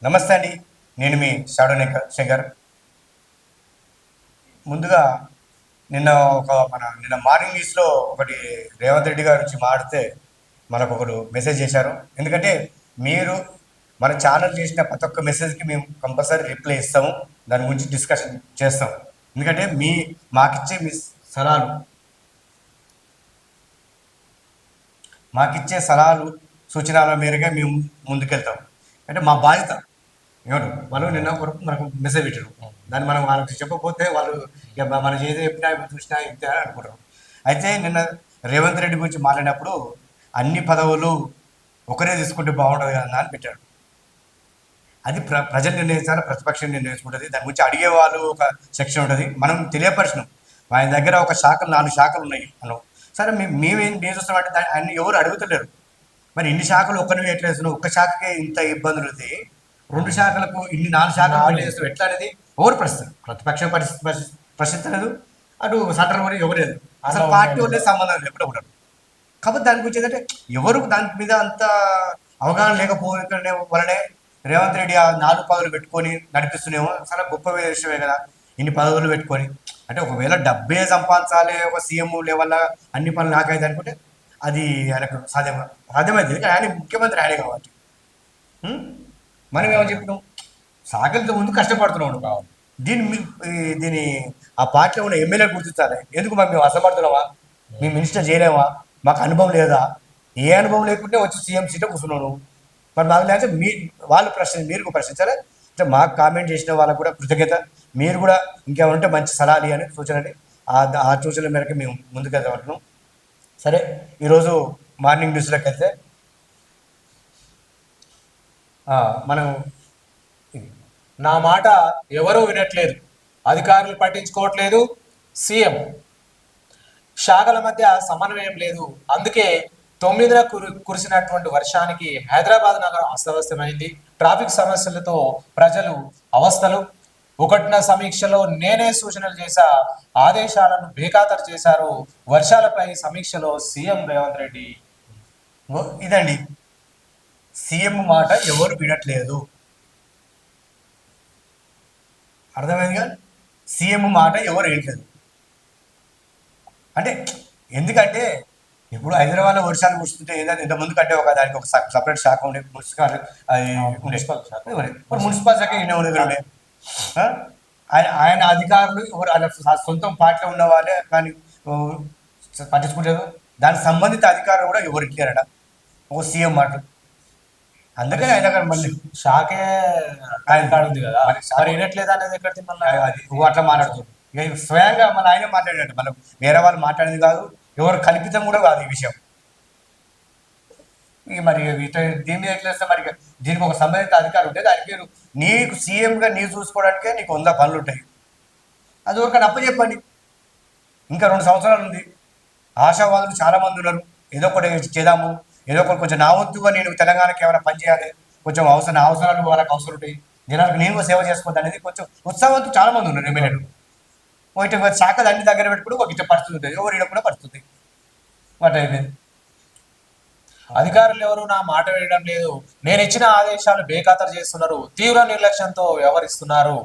నమస్తే అండి. నేను మీ షాడోనేక శంకర్. ముందుగా నిన్న మార్నింగ్ న్యూస్లో ఒకటి రేవంత్ రెడ్డి గారి నుంచి మాడితే మనకు ఒకరు మెసేజ్ చేశారు. ఎందుకంటే మీరు మన ఛానల్ చేసిన ప్రతి ఒక్క మెసేజ్కి మేము కంపల్సరీ రిప్లై ఇస్తాము, దాని గురించి డిస్కషన్ చేస్తాం. ఎందుకంటే మాకిచ్చే మీ సలహాలు మాకిచ్చే సలహాలు సూచనల మేరకే మేము ముందుకెళ్తాం. అంటే మా బాధ్యత. ఎవరు వాళ్ళు నిన్న వరకు మనకు మెసేజ్ పెట్టారు, దాన్ని మనం వాళ్ళకి చెప్పకపోతే వాళ్ళు ఇక మనం ఏదో చెప్పినా చూసినా ఇంతే అని అనుకుంటారు. అయితే నిన్న రేవంత్ రెడ్డి గురించి మాట్లాడినప్పుడు అన్ని పదవులు ఒకరే తీసుకుంటే బాగుంటుంది కదా అని పెట్టాడు. అది ప్రజలు నిర్ణయించాలి, ప్రతిపక్షం నిర్ణయించుకుంటుంది. దాని గురించి అడిగే వాళ్ళు ఒక సెక్షన్ ఉంటుంది, మనం తెలియపరిచినాం. ఆయన దగ్గర ఒక శాఖలు 4 శాఖలు ఉన్నాయి మనం. సరే మేమేం చూస్తామంటే అన్ని ఎవరు అడుగుతలేరు. మరి ఇన్ని శాఖలు ఒక్కరిని ఎట్లా వేస్తున్నావు, ఒక్క శాఖకే ఇంత ఇబ్బందులు అవుతాయి, 2 శాఖలకు ఇన్ని 4 శాఖలు చేస్తావు ఎట్లా అనేది ఎవరు ప్రశ్నిస్తారు. ప్రతిపక్షం ప్రశ్నించలేదు, అటు సెంట్రల్ వరకు ఎవరు లేదు, అసలు పార్టీ వాళ్ళే సంబంధం ఎప్పుడు ఉండరు. కాబట్టి దాని గురించి ఏంటంటే ఎవరు దాని మీద అంత అవగాహన లేకపోవడం వలనే రేవంత్ రెడ్డి ఆ 4 పదవులు పెట్టుకొని నడిపిస్తున్నామో చాలా గొప్ప విషయమే కదా. ఇన్ని పదవులు పెట్టుకొని అంటే ఒకవేళ డబ్బే సంపాదించాలి, ఒక సీఎం లెవెల్ అన్ని పనులు నాకైతే అనుకుంటే అది ఆయనకు సాధ్యమైంది. ఆయన ముఖ్యమంత్రి ఆయనే కాబట్టి మనం ఏమని చెప్పినాం, సాగలితో ముందు కష్టపడుతున్నాడు కావాలి. దీని ఆ పార్టీలో ఉన్న ఎమ్మెల్యే గుర్తించాలి. ఎందుకు మేము అసమర్థులమా, మేము మినిస్టర్ చేయలేమా, మాకు అనుభవం లేదా? ఏ అనుభవం లేకుంటే వచ్చి సీఎం సీట్లో కూర్చున్నాను. మరి మాకు లేకపోతే వాళ్ళు మీరు ప్రశ్నించాలి. అంటే మాకు కామెంట్ చేసిన వాళ్ళకు కూడా కృతజ్ఞత. మీరు కూడా ఇంకేమంటే మంచి సలహాలు అని సూచనలు, ఆ సూచనల మేరకు మేము ముందుకెళ్తామంటున్నాం. సరే, ఈరోజు మార్నింగ్ న్యూస్లోకి వెళ్తే మనం నా మాట ఎవరూ వినట్లేదు, అధికారులు పట్టించుకోవట్లేదు, సీఎం శాఖల మధ్య సమన్వయం లేదు, అందుకే 9న కురిసినటువంటి వర్షానికి హైదరాబాద్ నగరం అస్తవ్యస్తమైంది, ట్రాఫిక్ సమస్యలతో ప్రజలు అవస్థలు, 1న సమీక్షలో నేనే సూచనలు చేశా, ఆదేశాలను బేఖాతరు చేశారు, వర్షాలపై సమీక్షలో సీఎం రేవంత్ రెడ్డి. ఇదండి, సీఎం మాట ఎవరు వినట్లేదు. అర్థమైందిగా, సీఎం మాట ఎవరు వినట్లేదు. అంటే ఎందుకంటే ఇప్పుడు హైదరాబాద్లో వర్షాలు కురుస్తుంటే ఏదైనా ఇంతకుముందు కంటే దానికి ఒక సపరేట్ శాఖ ఉండే, మున్సిపల్ శాఖ ఈయన ఉండే. ఆయన అధికారులు ఎవరు ఆయన సొంతం పార్టీలో ఉన్న వాళ్ళే కానీ పట్టించుకుంటారు. దానికి సంబంధిత అధికారులు కూడా ఎవరు ఇట్లేరట ఒక సీఎం మాట. అందుకని ఆయన మళ్ళీ షాకే ఆయన కాడ ఉంది కదా, మరి వినట్లేదు అనేది ఎక్కడికి మళ్ళీ అది అట్లా మాట్లాడుతుంది. ఇక స్వయంగా మళ్ళీ ఆయనే మాట్లాడినట్టు, మనం వేరే వాళ్ళు మాట్లాడేది కాదు, ఎవరు కల్పితం కూడా కాదు ఈ విషయం. ఇక మరి దీని మీద ఎట్లా వస్తే మరి దీనికి ఒక సంబంధిత అధికారం ఉంటే దానికి నీకు సీఎంగా నీరు చూసుకోవడానికే నీకు 100 పనులు ఉంటాయి. అది ఒక అప్పచెప్పండి. ఇంకా 2 సంవత్సరాలు ఉంది. ఆశావాదులు చాలామంది ఉన్నారు, ఏదో ఒకటి చేద్దాము, ఏదో ఒకటి కొంచెం నా వంతుగా నేను తెలంగాణకి ఏమైనా పని చేయాలి, కొంచెం నా అవసరాలు వాళ్ళకి అవసరం ఉంటాయి, జనాలకు నేను సేవ చేసుకోవద్దు అనేది కొంచెం ఉత్సాహవంతులు చాలామంది ఉన్నారు ఎమ్మెల్యేలు. ఇటు శాఖలు అన్ని దగ్గర పెట్టుకుని ఒక ఇట్లా పరిస్థితి ఉంటుంది, ఎవరు కూడా పరిస్థితి వాటి అయిపోయింది. అధికారులు ఎవరు నా మాట వేయడం లేదు, నేను ఇచ్చిన ఆదేశాలు బేఖాతరు చేస్తున్నారు, తీవ్ర నిర్లక్ష్యంతో వ్యవహరిస్తున్నారు.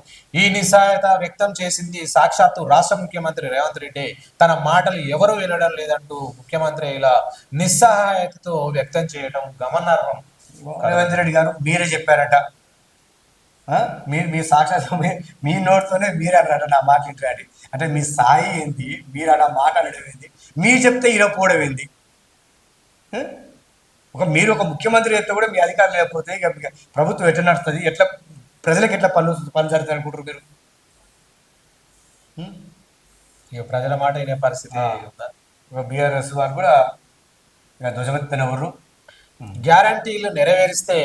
ఈ నిస్సహాయత వ్యక్తం చేసింది సాక్షాత్తు రాష్ట్ర ముఖ్యమంత్రి రేవంత్ రెడ్డి. తన మాటలు ఎవరు వినడం లేదంటూ ముఖ్యమంత్రి ఇలా నిస్సహాయతతో వ్యక్తం చేయడం గమనార్హం. రేవంత్ రెడ్డి గారు మీరే చెప్పారట, మీ సాక్షాత్ మీ నోట్తోనే మీరు అన్నారట నా మాట ఇంటి. అంటే మీ స్థాయి ఏంది, మీరు అలా మాట్లాడడం ఏంది, మీరు చెప్తే ఈయన పోవడం ఏంది? మీరు ఒక ముఖ్యమంత్రి అయితే కూడా మీ అధికారులు లేకపోతే ఇక ప్రభుత్వం ఎట్లా నడుస్తుంది, ఎట్లా ప్రజలకు ఎట్లా పనులు జరుగుతాయి అనుకుంటారు మీరు? ఇక ప్రజల మాట వినే పరిస్థితి ఉందా? బీఆర్ఎస్ వారు కూడా ఇక ధ్వజమెత్తిన ఎవరు గ్యారంటీలు నెరవేరిస్తే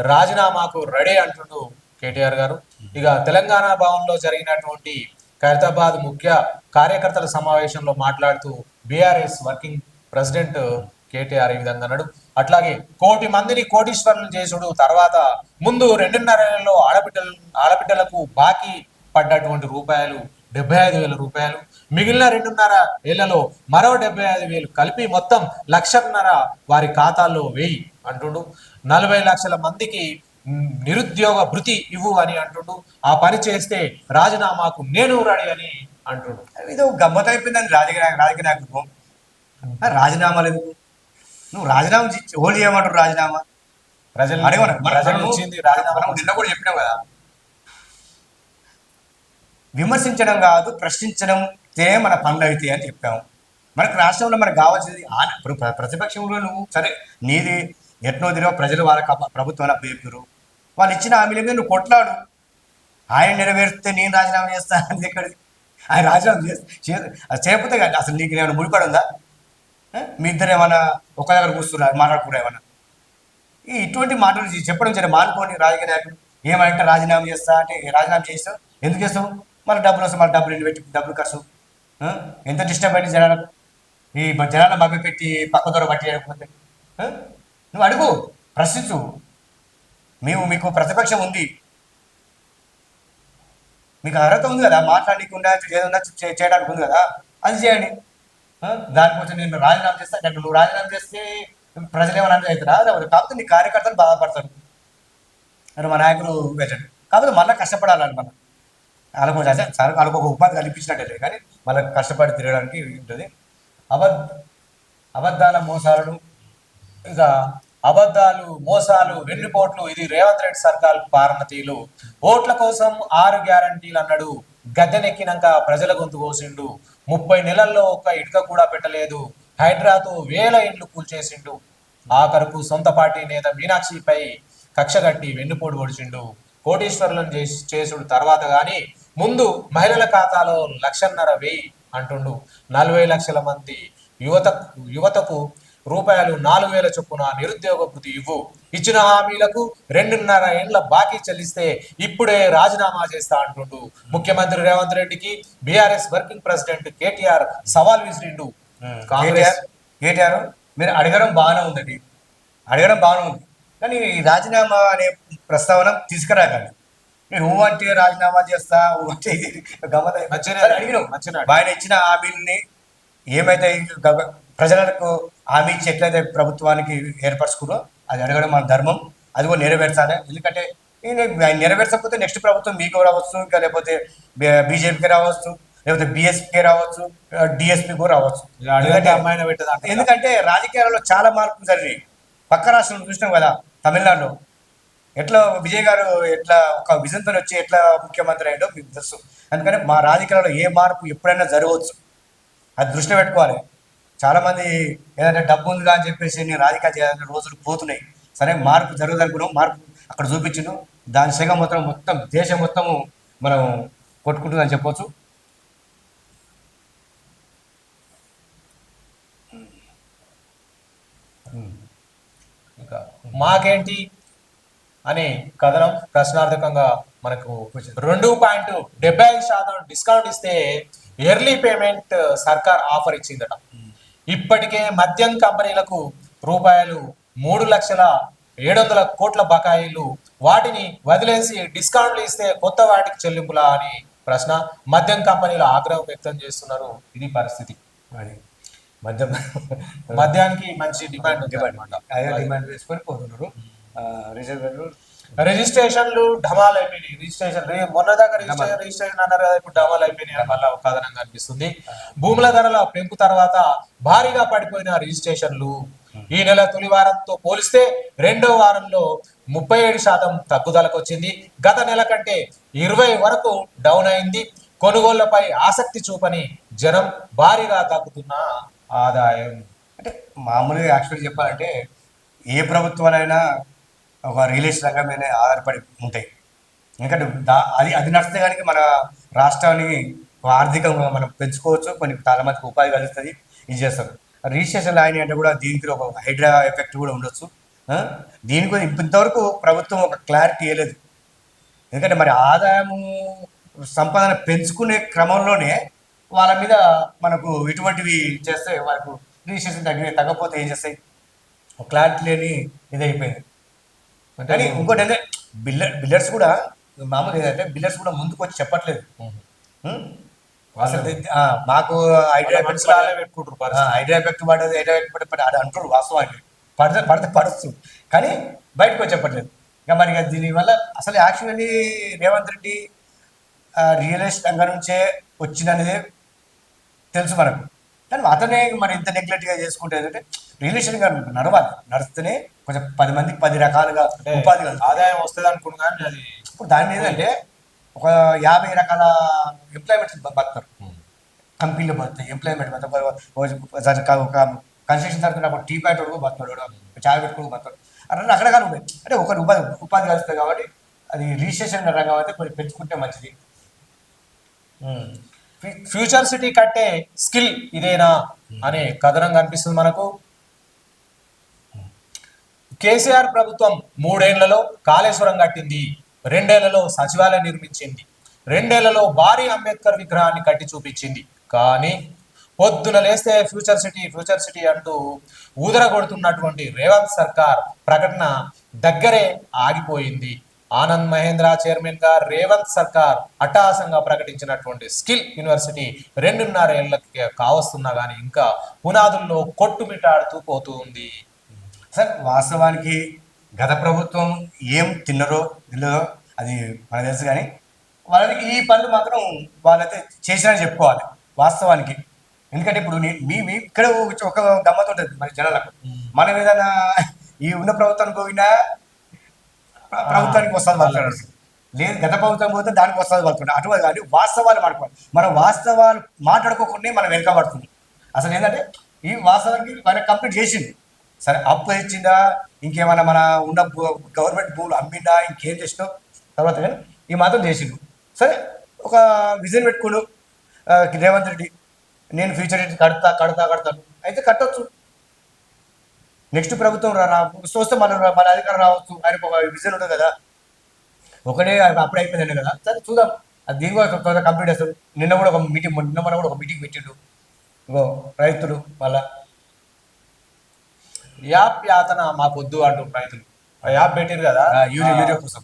రాజీనామాకు రెడీ అంటుండు కేటీఆర్ గారు. ఇక తెలంగాణ భవన్లో జరిగినటువంటి ఖైరతాబాద్ ముఖ్య కార్యకర్తల సమావేశంలో మాట్లాడుతూ బీఆర్ఎస్ వర్కింగ్ ప్రెసిడెంట్ కేటీఆర్ ఈ విధంగా అన్నాడు. అట్లాగే 1 కోటి మందిని కోటీశ్వరులు చేసుడు, తర్వాత ముందు 2.5 ఏళ్లలో ఆడబిడ్డలకు బాకీ పడ్డటువంటి రూపాయలు 75,000 రూపాయలు, మిగిలిన 2.5 ఏళ్లలో మరో 75,000 కలిపి మొత్తం 1,50,000 వారి ఖాతాల్లో వేయి అంటుండు. 40 లక్షల మందికి నిరుద్యోగ భృతి ఇవ్వు అని అంటుండు. ఆ పని చేస్తే రాజీనామాకు నేను రెడీ అని అంటుండు. ఇది గమ్మత్ అయిపోయిందని రాజకీయ నాయకుడు రాజీనామాలు ఎందుకు? నువ్వు రాజీనామా ఓళ్ళు చేయమంటారు రాజీనామా ప్రజలు అడగమను. ప్రజలు ఇచ్చింది రాజీనామా మనం నిన్న కూడా చెప్పినాం కదా, విమర్శించడం కాదు ప్రశ్నించడం మన పనులు అవుతాయి అని చెప్పాము. మనకు రాష్ట్రంలో మనకు కావాల్సింది ఇప్పుడు ప్రతిపక్షంలో నువ్వు సరే నీది ఎట్నో తిరగ ప్రజలు వాళ్ళ ప్రభుత్వాన్ని అప్పచెప్పారు, వాళ్ళు ఇచ్చిన హామీల మీద నువ్వు కొట్లాడు. ఆయన నెరవేరిస్తే నేను రాజీనామా చేస్తా అని ఎక్కడిది? ఆయన రాజీనామా చేయకపోతే కానీ అసలు నీకు ఏమైనా ముడిపడి ఉందా? మీ ఇద్దరు ఏమైనా ఒక దగ్గర కూర్చున్నా మాట్లాడుకురా ఏమన్నా? ఇటువంటి మాటలు చెప్పడం సరే మానుకోండి. రాజకీయ నాయకులు ఏమంటే రాజీనామా చేస్తా అంటే రాజీనామా చేస్తావు ఎందుకు చేస్తావు? మళ్ళీ డబ్బులు వస్తాయి, మళ్ళీ డబ్బులు పెట్టి డబ్బులు ఖర్చు ఎంత డిస్టర్బ్ అయింది జనాలకు. ఈ జనాలను మభ్య పెట్టి పక్క దూర బట్టి చేయకపోతే నువ్వు అడుగు, ప్రశ్నించు. మీకు ప్రతిపక్షం ఉంది, మీకు అర్హత ఉంది కదా, మాట్లాడకుండా ఏదన్నా చేయడానికి ఉంది కదా, అది చేయండి. దానికోసం నేను రాజీనామా చేస్తా అంటే నువ్వు రాజీనామా చేస్తే ప్రజలు ఏమైనా అవుతారా? కాకపోతే నీ కార్యకర్తలు బాధపడతారు. మరి మా నాయకులు వెళ్ళండి, కాకపోతే మళ్ళీ కష్టపడాలని మనం వాళ్ళకు ఒక ఉపాధి కల్పించినట్టే, కానీ మళ్ళీ కష్టపడి తిరగడానికి ఉంటుంది. అబద్ధాల మోసాలను ఇక అబద్ధాలు మోసాలు వెన్నుపోట్లు ఇది రేవంత్ రెడ్డి సర్కార్ పారణతీయులు. ఓట్ల కోసం 6 గ్యారంటీలు అన్నాడు, గద్దెనెక్కినాక ప్రజల గొంతు కోసిండు. 30 నెలల్లో ఒక్క ఇటుక కూడా పెట్టలేదు, హైడ్రాతో 1000 ఇండ్లు కూల్చేసిండు. ఆఖరుకు సొంత పార్టీ నేత మీనాక్షిపై కక్షగట్టి వెన్నుపోటు పొడిచిండు. కోటీశ్వరులను చేసుడు తర్వాత గాని ముందు మహిళల ఖాతాలో 1,50,000 అంటుండు. 40 లక్షల మంది యువతకు రూపాయలు 4,000 చొప్పున నిరుద్యోగ భృతి ఇవ్వు. ఇచ్చిన హామీలకు 2.5 ఏళ్ల బాకీ చెల్లిస్తే ఇప్పుడే రాజీనామా చేస్తా అంటుండు. ముఖ్యమంత్రి రేవంత్ రెడ్డికి బీఆర్ఎస్ వర్కింగ్ ప్రెసిడెంట్ కేటీఆర్ సవాల్ విసిరిండు. కేటీఆర్ మీరు అడగడం బాగానే ఉందండి, అడగడం బాగానే ఉంది, కానీ ఈ రాజీనామా అనే ప్రస్తావన తీసుకురాకండి. నేను అంటే రాజీనామా చేస్తా అంటే అడిగినావు. ఆయన ఇచ్చిన హామీలని ఏమైతే ప్రజలకు హామీ ఇచ్చి ఎట్లయితే ప్రభుత్వానికి ఏర్పరచుకున్నారో అది అడగడం మన ధర్మం, అది కూడా నెరవేర్చాలి. ఎందుకంటే ఆయన నెరవేర్చకపోతే నెక్స్ట్ ప్రభుత్వం మీకు రావచ్చు, ఇంకా లేకపోతే బీజేపీకి రావచ్చు, లేకపోతే బీఎస్పీకి రావచ్చు, డిఎస్పీ కూడా రావచ్చు. ఎందుకంటే రాజకీయాలలో చాలా మార్పులు జరిగినాయి. పక్క రాష్ట్రంలో చూసినాం కదా, తమిళనాడులో ఎట్లా విజయ్ గారు ఎట్లా ఒక విజన్తో వచ్చి ఎట్లా ముఖ్యమంత్రి అయ్యాడో మీకు తెలుసు. అందుకని మా రాజకీయాల్లో ఏ మార్పు ఎప్పుడైనా జరగవచ్చు, అది దృష్టిలో పెట్టుకోవాలి. చాలామంది ఏదంటే డబ్బు ఉందిగా అని చెప్పేసి నేను రాజకీయాలు చేయాలంటే రోజులు పోతున్నాయి. సరే మార్పు జరగదనుకున్నాం, మార్పు అక్కడ చూపించిండు. దాని శేఖ మొత్తం దేశం మొత్తము మనం కొట్టుకుంటుందని చెప్పొచ్చు. ఇంకా మాకేంటి అనే కథనం ప్రశ్నార్థకంగా మనకు 2.75% డిస్కౌంట్ ఇస్తే ఎర్లీ పేమెంట్ సర్కార్ ఆఫర్ ఇచ్చిందట. ఇప్పటికే మద్యం కంపెనీలకు రూపాయలు 3,700,000 కోట్ల బకాయిలు, వాటిని వదిలేసి డిస్కౌంట్లు ఇస్తే కొత్త వాటికి చెల్లింపులా అని ప్రశ్న. మద్యం కంపెనీలు ఆగ్రహం వ్యక్తం చేస్తున్నారు. ఇది పరిస్థితి. మద్యానికి మంచి డిమాండ్ వేసుకొని పోతున్నారు. రిజిస్ట్రేషన్లు ఢమాల్ అయిపోయినాయి. రిజిస్ట్రేషన్ మొన్న దాకా రిజిస్ట్రేషన్ అన్నారు కదా, ఇప్పుడు ఢమాల్ అయిపోయినాయి వల్ల ఒక కథనంగా అనిపిస్తుంది. భూముల ధరల పెంపు తర్వాత భారీగా పడిపోయిన రిజిస్ట్రేషన్లు ఈ నెల తొలి వారంతో పోలిస్తే రెండో వారంలో 37% తగ్గుదలకు వచ్చింది. గత నెల కంటే 20 వరకు డౌన్ అయింది. కొనుగోళ్లపై ఆసక్తి చూపని జనం, భారీగా తగ్గుతున్న ఆదాయం. అంటే మామూలుగా యాక్చువల్గా చెప్పాలంటే ఏ ప్రభుత్వాలైనా ఒక రియల్ ఎస్టేట్ రంగం మీద ఆధారపడి ఉంటాయి. ఎందుకంటే అది నడిస్తే కనుక మన రాష్ట్రాన్ని ఆర్థికంగా మనం పెంచుకోవచ్చు, కొన్ని చాలా మందికి ఉపాధి కలుగుతుంది, ఇది చేస్తారు. రిజిస్ట్రేషన్ లాయని అంటే కూడా దీనికి ఒక హైడ్రా ఎఫెక్ట్ కూడా ఉండొచ్చు. దీనికి ఇంతవరకు ప్రభుత్వం ఒక క్లారిటీ ఇవ్వలేదు. ఎందుకంటే మరి ఆదాయము సంపాదన పెంచుకునే క్రమంలోనే వాళ్ళ మీద మనకు ఇటువంటివి చేస్తే వాళ్ళకు రిజిస్ట్రేషన్ తగ్గకపోతే ఏం చేస్తాయి, క్లారిటీ లేని ఇది అయిపోయింది. కానీ ఇంకోటి అంటే బిల్డర్స్ కూడా మామూలు ఏంటంటే బిల్డర్స్ కూడా ముందుకు వచ్చి చెప్పట్లేదు. మాకు ఐడియా ఎఫెక్ట్ పడదు, ఐడియా ఎఫెక్ట్ పడి అది అంటారు వాస్తవానికి, పడితే పడుతుంది, కానీ బయటకు వచ్చి చెప్పట్లేదు. ఇక మరి ఇక దీనివల్ల అసలు actually Revanth Reddy real estate రంగం నుంచే వచ్చిననేది తెలుసు మనకు. కానీ అతనే మరి ఇంత నెగ్లెక్ట్గా చేసుకుంటే ఏంటంటే రియల్ ఎస్టేట్ నడవాలి, నడిస్తేనే కొంచెం 10 మందికి 10 రకాలుగా అంటే ఉపాధి కలుగుతుంది. ఆదాయం వస్తుంది అనుకున్నా కానీ అది ఇప్పుడు దాని మీద అంటే ఒక 50 రకాల ఎంప్లాయ్మెంట్స్ బతుకుతారు, కంపెనీలు బతుకుతాయి, ఎంప్లాయ్మెంట్ బతుకుతారు. ఒక కన్స్ట్రక్షన్ తరఫున ఒక టీ ప్యాట్ వరకు బతుకుతాడు, చాయ్ పెట్టుకుని బతుకుతాడు, అట్లా రకరకాలు ఉంటాయి. అంటే ఒకరు ఉపాధి కలుస్తుంది కాబట్టి అది రిజిస్ట్రేషన్ రంగం అయితే కొంచెం పెంచుకుంటే మంచిది. ఫ్యూచర్ సిటీ కట్టే స్కిల్ ఇదేనా అనే కథనం కనిపిస్తుంది మనకు. కేసీఆర్ ప్రభుత్వం 3 ఏళ్లలో కాళేశ్వరం కట్టింది, 2 ఏళ్లలో సచివాలయం నిర్మించింది, 2 ఏళ్లలో భారీ అంబేద్కర్ విగ్రహాన్ని కట్టి చూపించింది. కానీ పొద్దున లేస్తే ఫ్యూచర్ సిటీ అంటూ ఊదరగొడుతున్నటువంటి రేవంత్ సర్కార్ ప్రకటన దగ్గరే ఆగిపోయింది. ఆనంద్ మహేంద్ర చైర్మన్ గా రేవంత్ సర్కార్ అట్టహాసంగా ప్రకటించినటువంటి స్కిల్ యూనివర్సిటీ 2.5 ఏళ్ళకి కావస్తున్నా కానీ ఇంకా పునాదుల్లో కొట్టుమిటాడుతూ పోతూ ఉంది. సార్ వాస్తవానికి గత ప్రభుత్వం ఏం తిన్నరో తిన్నదో అది మనకు తెలుసు, కానీ వాళ్ళకి ఈ పనులు మాత్రం వాళ్ళైతే చేసినని చెప్పుకోవాలి వాస్తవానికి. ఎందుకంటే ఇప్పుడు మీ ఇక్కడ ఒక గమ్మత్ ఉంటుంది మరి జనాలకు, మనం ఏదైనా ఈ ఉన్న ప్రభుత్వానికి పోయినా ప్రభుత్వానికి వస్తుంది మాట్లాడారు, లేదు గత ప్రభుత్వం పోతే దానికి వస్తుంది పడుతుంది అటువంటి. కానీ వాస్తవాలు మాట్లాడుకోవాలి, మనం వాస్తవాలు మాట్లాడుకోకుండా మనం వెనకబడుతుంది. అసలు ఏంటంటే ఈ వాస్తవానికి మన కంప్లీట్ చేసింది, సరే అప్పు ఇచ్చిందా, ఇంకేమైనా మన ఉన్న గవర్నమెంట్ భూములు అమ్మిందా, ఇంకేం చేసినా తర్వాత కానీ ఈ మాత్రం చేసిండు. సరే ఒక విజన్ పెట్టుకోడు రేవంత్ రెడ్డి, నేను ఫ్యూచర్ కడతాను అయితే కట్టొచ్చు. నెక్స్ట్ ప్రభుత్వం చూస్తే మన అధికారం రావచ్చు, ఆయనకు ఒక విజన్ ఉంటుంది కదా, ఒకటే అప్పుడు అయిపోయిందండి కదా. సరే చూద్దాం, అది దీని కూడా కంప్లీట్ చేస్తారు. నిన్న కూడా ఒక మీటింగ్ కూడా ఒక మీటింగ్ పెట్టిండు ఇగో రైతులు వాళ్ళ యాప్ యాతన మాకు వద్దు అంటారు రైతులు. ఆ యాప్ పెట్టారు కదా యూరియా కోసం,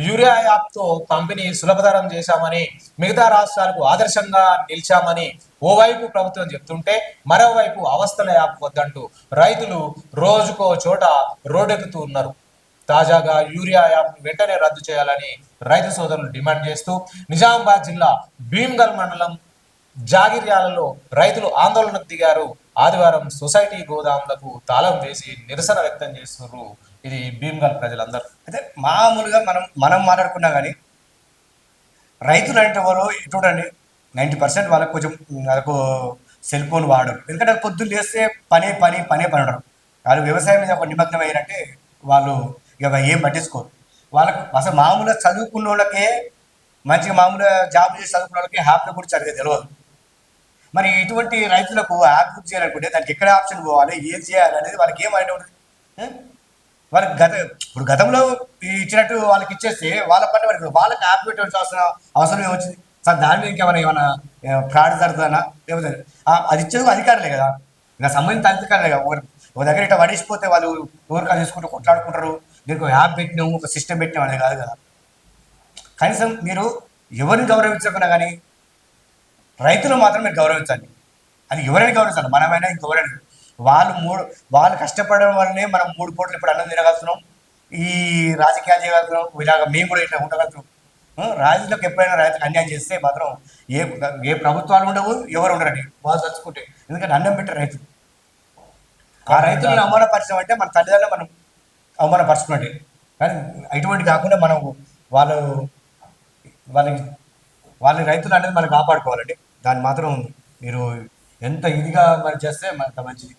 యూరియా యాప్ తో పంపిణీ సులభతరం చేశామని, మిగతా రాష్ట్రాలకు ఆదర్శంగా నిలిచామని ఓవైపు ప్రభుత్వం చెప్తుంటే మరోవైపు అవస్థల యాప్ వద్దంటూ రైతులు రోజుకో చోట రోడ్డెక్కుతూ ఉన్నారు. తాజాగా యూరియా యాప్ వెంటనే రద్దు చేయాలని రైతు సోదరులు డిమాండ్ చేస్తూ నిజామాబాద్ జిల్లా భీమ్గల్ మండలం జాగిర్యాలలో రైతులు ఆందోళనకు దిగారు. ఆదివారం సొసైటీ గోదాములకు తాళం వేసి నిరసన వ్యక్తం చేస్తున్నారు. ఇది భీమ్గల్ ప్రజలందరూ. అయితే మామూలుగా మనం మాట్లాడుకున్నా కానీ రైతులు అంటే వాళ్ళు చూడండి 90% వాళ్ళకు కొంచెం వాళ్ళకు సెల్ ఫోన్ వాడరు. ఎందుకంటే పొద్దున్న లేస్తే పనే ఉండరు. వాళ్ళు వ్యవసాయం మీద ఒక నిమగ్నం అయ్యారంటే వాళ్ళు ఇక ఏం పట్టించుకోరు. వాళ్ళకు అసలు మామూలుగా చదువుకున్న వాళ్ళకే, మంచిగా మామూలుగా జాబ్ చేసి చదువుకున్న వాళ్ళకి హ్యాప్ల గురించి సరిగ్గా తెలియదు. మరి ఇటువంటి రైతులకు యాప్ బుక్ చేయాలనుకుంటే దానికి ఎక్కడ ఆప్షన్ పోవాలి, ఏం చేయాలి అనేది వాళ్ళకి ఏం ఐడియా ఉంటుంది. వాళ్ళకి ఇప్పుడు గతంలో ఇచ్చినట్టు వాళ్ళకి ఇచ్చేస్తే వాళ్ళ పని వాళ్ళకి యాప్ పెట్టవలసిన అవసరం ఏమొచ్చింది సార్? దాని మీద ఏమైనా ఫ్రాడ్ జరుగుతుందన్నా, లేకపోతే అది ఇచ్చేది అధికారులే కదా, ఇంకా సంబంధిత అధికారులే కదా. ఒక దగ్గర ఇట్లా పడేసిపోతే వాళ్ళు ఎవరికా తీసుకుంటూ కొట్లాడుకుంటారు. దీనికి యాప్ పెట్టినాము, ఒక సిస్టమ్ పెట్టినాం అనేది కాదు కదా. కనీసం మీరు ఎవరిని గౌరవించకుండా కానీ రైతులు మాత్రం మీరు గౌరవించాలి. అది ఎవరైనా గౌరవించాలి, మనమైనా ఇంకెవరైనా. వాళ్ళు కష్టపడడం వల్లనే మనం 3 పూటలు ఇప్పుడు అన్నం తినగలుగుతున్నాం, ఈ రాజకీయాలు చేయగలుగుతున్నాం, ఇలాగ మేము కూడా ఇట్లా ఉండగలుగుతున్నాం. రాజులకు ఎప్పుడైనా రైతులకు అన్యాయం చేస్తే మాత్రం ఏ ప్రభుత్వాలు ఉండవు, ఎవరు ఉండరండి వాళ్ళు చచ్చుకుంటే. ఎందుకంటే అన్నం పెట్టే రైతులు, ఆ రైతులను అవమానపరచడం అంటే మన తల్లిదండ్రులు మనం అవమానపరచుకున్నట్టే. కానీ ఇటువంటి కాకుండా మనం వాళ్ళ రైతులు అనేది మనం కాపాడుకోవాలండి. దాన్ని మాత్రం మీరు ఎంత ఇదిగా మరి చేస్తే అంత మంచిది.